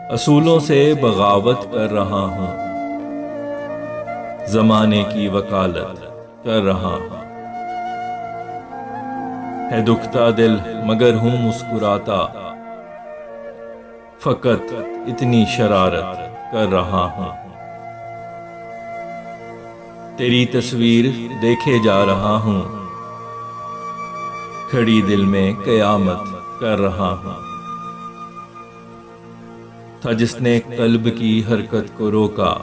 असूलों से बगावत कर रहा हूँ, ज़माने की वकालत कर रहा हूँ। है दुखता दिल मगर हूँ मुस्कुराता, फ़कत इतनी शरारत कर रहा हूँ। तेरी तस्वीर देखे जा रहा हूँ, खड़ी दिल में क़यामत कर रहा हूँ। था जिसने कल्ब की हरकत को रोका,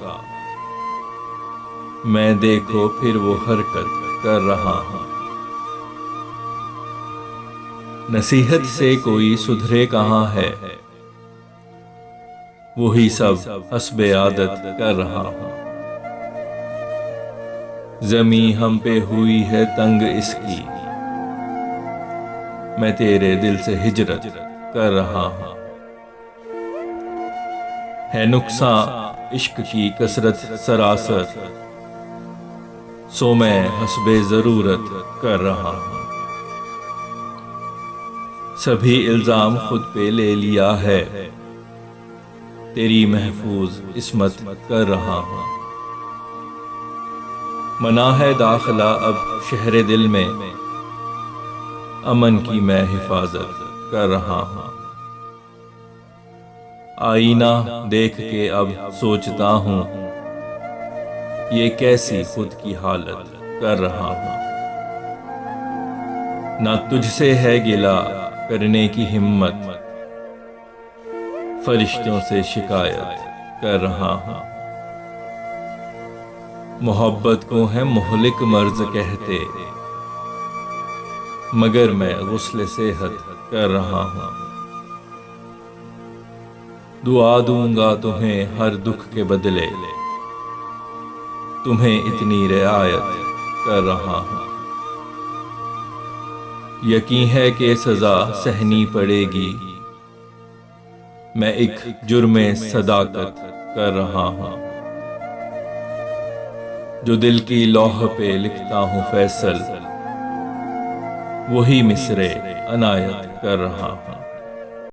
मैं देखो फिर वो हरकत कर रहा हूँ। नसीहत से कोई सुधरे कहाँ है, वही सब हस्बे आदत कर रहा हूँ। ज़मी हम पे हुई है तंग इसकी, मैं तेरे दिल से हिजरत कर रहा हूँ। है नुक्सान इश्क की कसरत सरासर, सो मैं हस्बे ज़रूरत कर रहा हूँ। सभी इल्ज़ाम खुद पे ले लिया है, तेरी महफूज इस्मत कर रहा हूँ। मना है दाखिला अब शहरे दिल में, अमन की मैं हिफाजत कर रहा हूँ। आईना देख के अब सोचता हूँ, ये कैसी खुद की हालत कर रहा हूँ। ना तुझसे है गिला करने की हिम्मत, फरिश्तों से शिकायत कर रहा हूँ। मोहब्बत को है मुहलिक मर्ज कहते, मगर मैं गुस्ले सेहत कर रहा हूँ। दुआ दूंगा तुम्हें हर दुख के बदले, तुम्हें इतनी रियायत कर रहा हूँ। यकीन है कि सजा सहनी पड़ेगी, मैं एक जुर्मे सदाकत कर रहा हूँ। जो दिल की लौह पे लिखता हूँ फैसल, वही मिसरे अनायत कर रहा हूँ।